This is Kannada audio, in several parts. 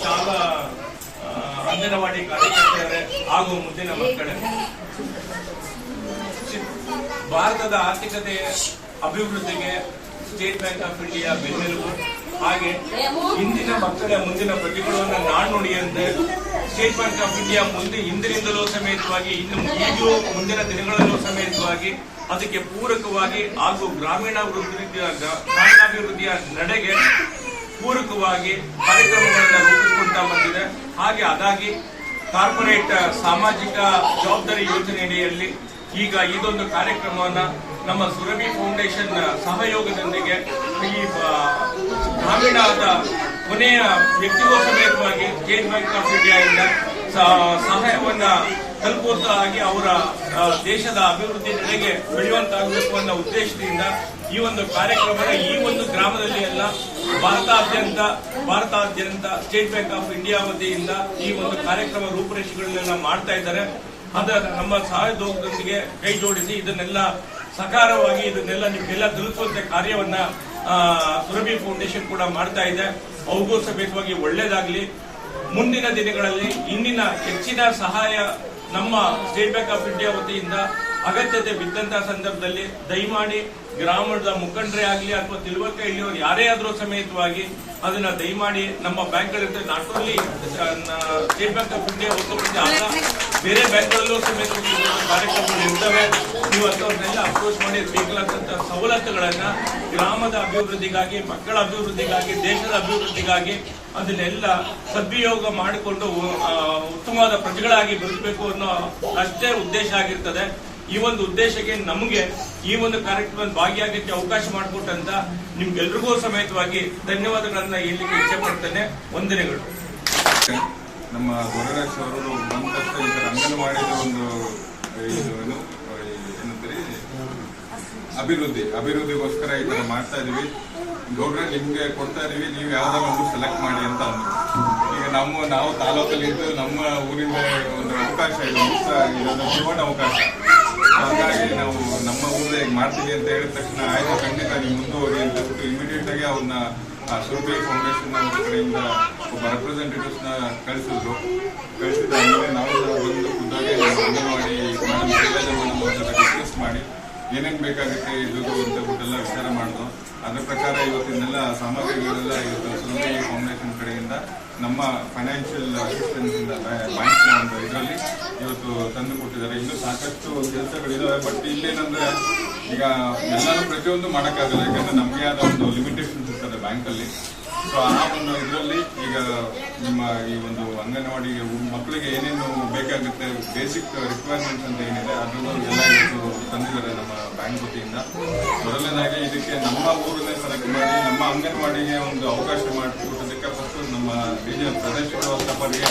ಶಾಲಾ ಅಂಗನವಾಡಿ ಕಾರ್ಯಕರ್ತರೇ ಹಾಗೂ ಮುಂದಿನ ಮಕ್ಕಳೇ, ಭಾರತದ ಆರ್ಥಿಕತೆ ಅಭಿವೃದ್ಧಿಗೆ ಸ್ಟೇಟ್ ಬ್ಯಾಂಕ್ ಆಫ್ ಇಂಡಿಯಾ ಬೆನ್ನೆಲುಬು. ಹಾಗೆ ಇಂದಿನ ಮಕ್ಕಳ ಮುಂದಿನ ಪ್ರತಿಫಲವನ್ನು ನಾಣ್ಣುಡಿಯಂತೆ ಸ್ಟೇಟ್ ಬ್ಯಾಂಕ್ ಆಫ್ ಇಂಡಿಯಾ ಇಂದಿನಿಂದಲೂ ಸಮೇತವಾಗಿ ಈಗಲೂ ಮುಂದಿನ ದಿನಗಳಲ್ಲೂ ಸಮೇತವಾಗಿ ಅದಕ್ಕೆ ಪೂರಕವಾಗಿ ಹಾಗೂ ಗ್ರಾಮೀಣಾಭಿವೃದ್ಧಿಯ ನಡೆಗೆ ಪೂರಕವಾಗಿ ಕಾರ್ಯಕ್ರಮಗಳನ್ನು ರೂಪಿಸಿಕೊಳ್ತಾ ಬಂದಿದೆ. ಹಾಗೆ ಅದಾಗಿ ಕಾರ್ಪೊರೇಟ್ ಸಾಮಾಜಿಕ ಜವಾಬ್ದಾರಿ ಯೋಜನೆಯಡಿಯಲ್ಲಿ ಈಗ ಇದೊಂದು ಕಾರ್ಯಕ್ರಮವನ್ನ ನಮ್ಮ ಸುರಭಿ ಫೌಂಡೇಶನ್ ಸಹಯೋಗದೊಂದಿಗೆ ಈ ಗ್ರಾಮೀಣದ ಕೊನೆಯ ವ್ಯಕ್ತಿಗೂ ಸಮೇತವಾಗಿ ಸ್ಟೇಟ್ ಬ್ಯಾಂಕ್ ಆಫ್ ಇಂಡಿಯಾ ಇಂದ ಸಹಾಯವನ್ನ ತಲುಪುವುದಾಗಿ ಅವರ ದೇಶದ ಅಭಿವೃದ್ಧಿ ನಡೆಗೆ ಬೆಳೆಯುವಂತಾಗಬೇಕು ಅನ್ನೋ ಉದ್ದೇಶದಿಂದ ಈ ಒಂದು ಕಾರ್ಯಕ್ರಮದ ಈ ಒಂದು ಗ್ರಾಮದಲ್ಲಿ ಎಲ್ಲ ಭಾರತಾದ್ಯಂತ ಸ್ಟೇಟ್ ಬ್ಯಾಂಕ್ ಆಫ್ ಇಂಡಿಯಾ ವತಿಯಿಂದ ಈ ಒಂದು ಕಾರ್ಯಕ್ರಮ ರೂಪುರೇಷೆಗಳನ್ನೆಲ್ಲ ಮಾಡ್ತಾ ಇದ್ದಾರೆ. ಅದರ ನಮ್ಮ ಸಹಯೋಗದೊಂದಿಗೆ ಕೈ ಜೋಡಿಸಿ ಇದನ್ನೆಲ್ಲ ಸಕಾರವಾಗಿ ಇದನ್ನೆಲ್ಲ ನಿಮಗೆಲ್ಲ ತಲುಪುವಂತ ಕಾರ್ಯವನ್ನ ಸುರಭಿ ಫೌಂಡೇಶನ್ ಕೂಡ ಮಾಡ್ತಾ ಇದೆ. ಅವ್ರಿಗೂ ಸಮೇತವಾಗಿ ಒಳ್ಳೇದಾಗ್ಲಿ. ಮುಂದಿನ ದಿನಗಳಲ್ಲಿ ಇನ್ನಿನ ಹೆಚ್ಚಿನ ಸಹಾಯ ನಮ್ಮ ಸ್ಟೇಟ್ ಬ್ಯಾಂಕ್ ಆಫ್ ಇಂಡಿಯಾ ವತಿಯಿಂದ ಅಗತ್ಯತೆ ಬಿದ್ದಂತಹ ಸಂದರ್ಭದಲ್ಲಿ ದಯಮಾಡಿ ಗ್ರಾಮದ ಮುಖಂಡರೇ ಆಗಲಿ ಅಥವಾ ತಿಳುವಳಿಕೆ ಇಲ್ಲಿಯವರು ಯಾರೇ ಆದರೂ ಸಮೇತವಾಗಿ ಅದನ್ನ ದಯಮಾಡಿ ನಮ್ಮ ಬ್ಯಾಂಕ್ಗಳಿಂದ not only state bank of India ಹೊರತುಪಡಿಸಿ ಅಲ್ಲ ಬೇರೆ ಬ್ಯಾಂಕ್ಗಳಲ್ಲೂ ಸಮೇತವಾಗಿ ಕಾರ್ಯಕ್ರಮಗಳು ಇರ್ತವೆ. ನೀವು ಅಂಥವ್ರನ್ನೆಲ್ಲ ಅಪ್ರೋಚ್ ಮಾಡಿ ಬೇಕಾದಂತಹ ಸವಲತ್ತುಗಳನ್ನ ಗ್ರಾಮದ ಅಭಿವೃದ್ಧಿಗಾಗಿ, ಮಕ್ಕಳ ಅಭಿವೃದ್ಧಿಗಾಗಿ, ದೇಶದ ಅಭಿವೃದ್ಧಿಗಾಗಿ ಅದನ್ನೆಲ್ಲ ಸದ್ವಿಯೋಗ ಮಾಡಿಕೊಂಡು ಉತ್ತಮವಾದ ಪ್ರಜೆಗಳಾಗಿ ಬದುಕಬೇಕು ಅನ್ನೋ ಅಷ್ಟೇ ಉದ್ದೇಶ ಆಗಿರ್ತದೆ. ಈ ಒಂದು ಉದ್ದೇಶಕ್ಕೆ ನಮಗೆ ಈ ಒಂದು ಕಾರ್ಯಕ್ರಮದಲ್ಲಿ ಭಾಗಿಯಾಗಕ್ಕೆ ಅವಕಾಶ ಮಾಡಿಕೊಟ್ಟಂತ ನಿಮ್ಗೆಲ್ರಿಗೂ ಸಮೇತವಾಗಿ ಧನ್ಯವಾದಗಳನ್ನ ಹೇಳಲಿಕ್ಕೆ ಇಚ್ಛೆ ಪಡ್ತೇನೆ. ವಂದನೆಗಳು. ನಮ್ಮ ಗೊರರಾಜ್ ಅವರು ಬಂದ ತಕ್ಷಣ ಈ ತರ ಅಂಗನವಾಡಿದ ಒಂದು ಏನಂತಾರೆ ಅಭಿವೃದ್ಧಿಗೋಸ್ಕರ ಈ ತರ ಮಾಡ್ತಾ ಇದೀವಿ. ಗೌಡ್ರೆ ನಿಮ್ಗೆ ಕೊಡ್ತಾ ಇದೀವಿ, ನೀವು ಯಾವ್ದಾದ್ರು ಒಂದು ಸೆಲೆಕ್ಟ್ ಮಾಡಿ ಅಂತ ಅಂದ್ರು. ಈಗ ನಾವು ತಾಲೂಕಲ್ಲಿ ಇದ್ದು ನಮ್ಮ ಊರಿಂದ ಒಂದು ಅವಕಾಶ ಇದೆ, ಸುವರ್ಣ ಅವಕಾಶ. ಹಾಗಾಗಿ ನಾವು ನಮ್ಮ ಊರಿಗೆ ಮಾಡ್ತೀವಿ ಅಂತ ಹೇಳಿದ ತಕ್ಷಣ ಆಯ್ತು ಖಂಡಿತ ನೀವು ಮುಂದುವರಿ ಅಂತ ಹೇಳ್ಬಿಟ್ಟು ಇಮಿಡಿಯೇಟ್ ಆಗಿ ಅವ್ರನ್ನ ಸುರಭಿ ಫೌಂಡೇಶನ್ ಕಡೆಯಿಂದ ಒಬ್ಬ ರೆಪ್ರೆಸೆಂಟೇಟಿವ್ಸ್ ನ ಕಳಿಸಿದಾದ್ಮೇಲೆ ನಾವು ಬಂದು ಖುದ್ದಾಗಿ ಅಂಗನವಾಡಿ ಡಿಸ್ಕಸ್ ಮಾಡಿ ಏನೇನು ಬೇಕಾಗುತ್ತೆ ಇದು ಅಂತ ಬಿಟ್ಟೆಲ್ಲ ವಿಚಾರ ಮಾಡಿದ್ರು. ಅದ್ರ ಪ್ರಕಾರ ಇವತ್ತಿನೆಲ್ಲ ಸಾಮಗ್ರಿಗಳೆಲ್ಲ ಇವತ್ತು ಸುರಭಿ ಫೌಂಡೇಶನ್ ಕಡೆಯಿಂದ ನಮ್ಮ ಫೈನಾನ್ಷಿಯಲ್ ಅಸಿಸ್ಟೆನ್ಸ್ ಇಂದ ಬ್ಯಾಂಕ್ನ ಒಂದು ಇದರಲ್ಲಿ ಇವತ್ತು ತಂದು ಕೊಟ್ಟಿದ್ದಾರೆ. ಇನ್ನೂ ಸಾಕಷ್ಟು ಕೆಲಸಗಳಿದಾವೆ. ಬಟ್ ಇಲ್ಲೇನಂದ್ರೆ ಈಗ ಎಲ್ಲರೂ ಪ್ರತಿಯೊಂದು ಮಾಡೋಕ್ಕಾಗಲ್ಲ, ಯಾಕಂದ್ರೆ ನಮಗೆ ಆದ ಒಂದು ಲಿಮಿಟೇಷನ್ಸ್ ಇರ್ತದೆ ಬ್ಯಾಂಕಲ್ಲಿ. ಸೊ ಆ ಒಂದು ಇದರಲ್ಲಿ ಈಗ ನಿಮ್ಮ ಈ ಒಂದು ಅಂಗನವಾಡಿ ಮಕ್ಕಳಿಗೆ ಏನೇನು ಬೇಕಾಗುತ್ತೆ ಬೇಸಿಕ್ ರಿಕ್ವೈರ್ಮೆಂಟ್ಸ್ ಅಂತ ಏನಿದೆ ಅದನ್ನು ಎಲ್ಲ ಇವತ್ತು ತಂದಿದ್ದಾರೆ ನಮ್ಮ ಬ್ಯಾಂಕ್ ವತಿಯಿಂದ. ಮೊದಲನೇದಾಗಿ ಇದಕ್ಕೆ ನಮ್ಮ ಊರನ್ನೇ ಸೆಲೆಕ್ಟ್ ಮಾಡಿ ನಮ್ಮ ಅಂಗನವಾಡಿಗೆ ಒಂದು ಅವಕಾಶ ಮಾಡಿಕೊಟ್ಟದಕ್ಕೆ ಫಸ್ಟ್ ನಮ್ಮ ರೀಜನ್ ಪ್ರದೇಶಗಳಿಗೆ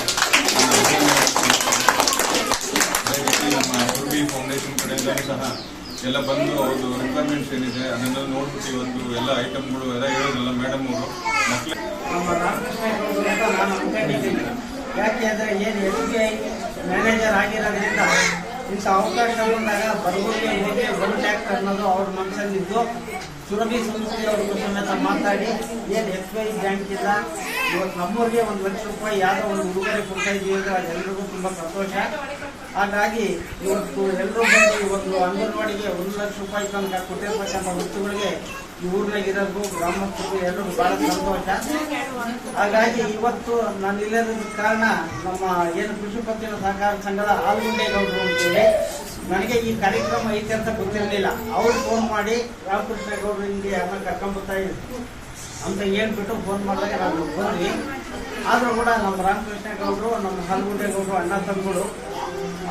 ನಮ್ಮ ಸುರಭಿ ಫೌಂಡೇಶನ್ ಕಡೆಯಿಂದ ಸಹ ಎಲ್ಲ ಬಂದು ಅವ್ರದ್ದು ರಿಕ್ವೈರ್ಮೆಂಟ್ಸ್ ಏನಿದೆ ಅದನ್ನೆಲ್ಲ ನೋಡ್ಬಿಟ್ಟು ಇವತ್ತು ಎಲ್ಲ ಐಟಮ್ಗಳು ಎಲ್ಲ ಹೇಳೋದಿಲ್ಲ ಮೇಡಮ್ ಅವರು ಮಕ್ಕಳು ನಮ್ಮ ರಾಮಕೃಷ್ಣ ನಾನು ಅನ್ಕೊಂಡಿದ್ದೀನಿ. ಯಾಕೆ ಅಂದರೆ ಏನು SBI ಮ್ಯಾನೇಜರ್ ಆಗಿರೋದ್ರಿಂದ ಇಂಥ ಅವಕಾಶ ಬಂದಾಗ ಬಡವರಿಗೆ ಹೇಗೆ ಬರುತ್ತೆ ಅನ್ನೋದು ಅವ್ರ ಮನಸ್ಸಲ್ಲಿದ್ದು ಸುರಭಿ ಸಂಸ್ಥೆಯವ್ರಿಗೂ ಸಮೇತ ಮಾತಾಡಿ ಏನು SBI ಬ್ಯಾಂಕಿಂದ ಇವತ್ತು ನಮ್ಮೂರಿಗೆ ₹1 ಲಕ್ಷ ಯಾವುದೋ ಒಂದು ಉಡುಗೊರೆ ಕೊಡ್ತಾ ಇದ್ದೀವಿ ಅಂದರೆ ಅದೆಲ್ಲರಿಗೂ ತುಂಬ ಸಂತೋಷ. ಹಾಗಾಗಿ ಇವತ್ತು ಎಲ್ಲರೂ ಬಂದು ಇವತ್ತು ಅಂಗನವಾಡಿಗೆ ₹1 ಲಕ್ಷ ತನಕ ಕೊಟ್ಟಿರ್ತಕ್ಕಂಥ ವಸ್ತುಗಳಿಗೆ ಈ ಊರಿನಾಗಿರೋದು ಗ್ರಾಮಸ್ಥರು ಎಲ್ಲರೂ ಬಹಳ ಸಂತೋಷ. ಹಾಗಾಗಿ ಇವತ್ತು ನಾನು ಇಲ್ಲದ ಕಾರಣ ನಮ್ಮ ಏನು ಕೃಷಿ ಪತ್ತಿನ ಸಹಕಾರ ಸಂಘದ ಆಲಗುಂಡೇಗೌಡರು ಅಂತೇಳಿ ನನಗೆ ಈ ಕಾರ್ಯಕ್ರಮ ಐತೆ ಅಂತ ಗೊತ್ತಿರಲಿಲ್ಲ. ಅವ್ರು ಫೋನ್ ಮಾಡಿ ರಾಮಕೃಷ್ಣೇಗೌಡರು ಹಿಂಗೆ ಅನ್ನ ಕರ್ಕೊಂಡ್ಬರ್ತಾ ಇದ್ರು ಅಂತ ಹೇಳ್ಬಿಟ್ಟು ಫೋನ್ ಮಾಡಿದಾಗ ನಾವು ಬಂದ್ವಿ. ಆದರೂ ಕೂಡ ನಮ್ಮ ರಾಮಕೃಷ್ಣೇಗೌಡರು ನಮ್ಮ ಆಲಗುಂಡೇಗೌಡರು ಅಣ್ಣ ತಮ್ಮಗಳು.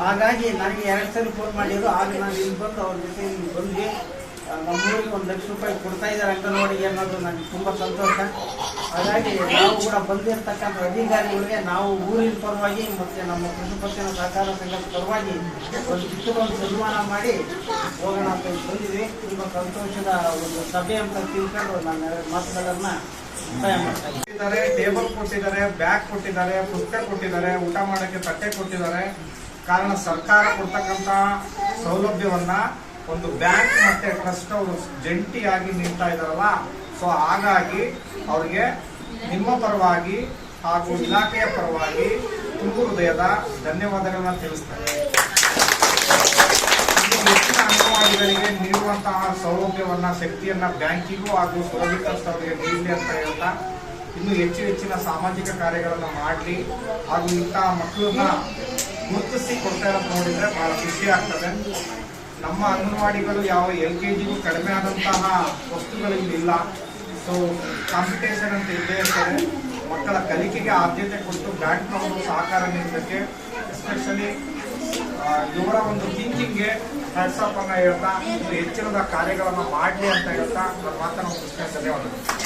ಹಾಗಾಗಿ ನನಗೆ 2 ಸಲ ಫೋನ್ ಮಾಡಿದ್ರು. ಆಗ ನಾನು ಇಲ್ಲಿ ಬಂದು ಅವ್ರ ಜೊತೆ ಇಲ್ಲಿ ಬಂದ್ವಿ. ನಮ್ಮೂರಿಗೆ ₹1 ಲಕ್ಷ ಕೊಡ್ತಾ ಇದ್ದಾರೆ ಅಂಗನವಾಡಿಗೆ ಅನ್ನೋದು ನನಗೆ ತುಂಬ ಸಂತೋಷ. ಹಾಗಾಗಿ ನಾವು ಕೂಡ ಬಂದಿರತಕ್ಕಂಥ ಅಧಿಕಾರಿಗಳಿಗೆ ನಾವು ಊರಿನ ಪರವಾಗಿ ಮತ್ತು ನಮ್ಮ ಕೃಷಿ ಪತ್ತಿನ ಸಹಕಾರ ಸಂಘದ ಪರವಾಗಿ ಒಂದು ಚಿಕ್ಕದೊಂದು ಸನ್ಮಾನ ಮಾಡಿ ಹೋಗೋಣ ಅಂತ ಬಂದಿದ್ವಿ. ತುಂಬ ಸಂತೋಷದ ಒಂದು ಸಭೆ ಅಂತ ತಿಳ್ಕೊಂಡು ನಾನು ಮಾತುಗಳನ್ನ ಸಹಾಯ ಮಾಡ್ತಾ ಇದ್ದಾರೆ. ಟೇಬಲ್ ಕೊಟ್ಟಿದ್ದಾರೆ, ಬ್ಯಾಗ್ ಕೊಟ್ಟಿದ್ದಾರೆ, ಪುಸ್ತಕ ಕೊಟ್ಟಿದ್ದಾರೆ, ಊಟ ಮಾಡೋಕ್ಕೆ ತಟ್ಟೆ ಕೊಟ್ಟಿದ್ದಾರೆ. ಕಾರಣ ಸರ್ಕಾರ ಕೊಡ್ತಕ್ಕಂಥ ಸೌಲಭ್ಯವನ್ನ ಒಂದು ಬ್ಯಾಂಕ್ ಮತ್ತೆ ಟ್ರಸ್ಟ್ ಅವರು ಜಂಟಿಯಾಗಿ ನಿಲ್ತಾ ಇದಾರಲ್ಲ, ಸೊ ಹಾಗಾಗಿ ಅವ್ರಿಗೆ ನಿಮ್ಮ ಪರವಾಗಿ ಹಾಗೂ ಇಲಾಖೆಯ ಪರವಾಗಿ ತುಂಬು ಹೃದಯದ ಧನ್ಯವಾದಗಳನ್ನ ತಿಳಿಸ್ತಾರೆ. ಹೆಚ್ಚಿನ ಅಂಗನವಾಡಿಗಳಿಗೆ ನೀಡುವಂತಹ ಸೌಲಭ್ಯವನ್ನ, ಶಕ್ತಿಯನ್ನ ಬ್ಯಾಂಕಿಗೂ ಹಾಗೂ ಸುರಭಿ ಟ್ರಸ್ಟ್ ಅವರಿಗೆ ನೀಡಲಿ ಅಂತ ಹೇಳ್ತಾ, ಇನ್ನು ಹೆಚ್ಚಿನ ಸಾಮಾಜಿಕ ಕಾರ್ಯಗಳನ್ನ ಮಾಡಲಿ ಹಾಗೂ ಇಂತಹ ಮಕ್ಕಳನ್ನ ಗುರುತಿಸಿ ಕೊಡ್ತಾ ಇರೋದು ನೋಡಿದ್ರೆ ಬಹಳ ಖುಷಿ ಆಗ್ತದೆ. ನಮ್ಮ ಅಂಗನವಾಡಿಗಳು ಯಾವ LKGಗೂ ಕಡಿಮೆ ಆದಂತಹ ವಸ್ತುಗಳು ಇಲ್ಲ. ಸೊ ಕಾಂಪಿಟೇಷನ್ ಅಂತ ಇದ್ದೇ ಇರ್ತದೆ. ಮಕ್ಕಳ ಕಲಿಕೆಗೆ ಆದ್ಯತೆ ಕೊಟ್ಟು ಬ್ಯಾಂಕ್ನವರು ಸಹಕಾರ ನೀಡಲಿಕ್ಕೆ, ಎಸ್ಪೆಷಲಿ ಇವರ ಒಂದು ಥಿಂಕಿಂಗ್ಗೆ ಹ್ಯಾಟ್ಸ್ ಆಫ್ ಅನ್ನ ಹೇಳ್ತಾ, ಹೆಚ್ಚಿನ ಕಾರ್ಯಗಳನ್ನ ಮಾಡಲಿ ಅಂತ ಹೇಳ್ತಾ ನನ್ನ ಮಾತನ್ನು ಮುಗಿಸ್ತೇನೆ. ಧನ್ಯವಾದಗಳು.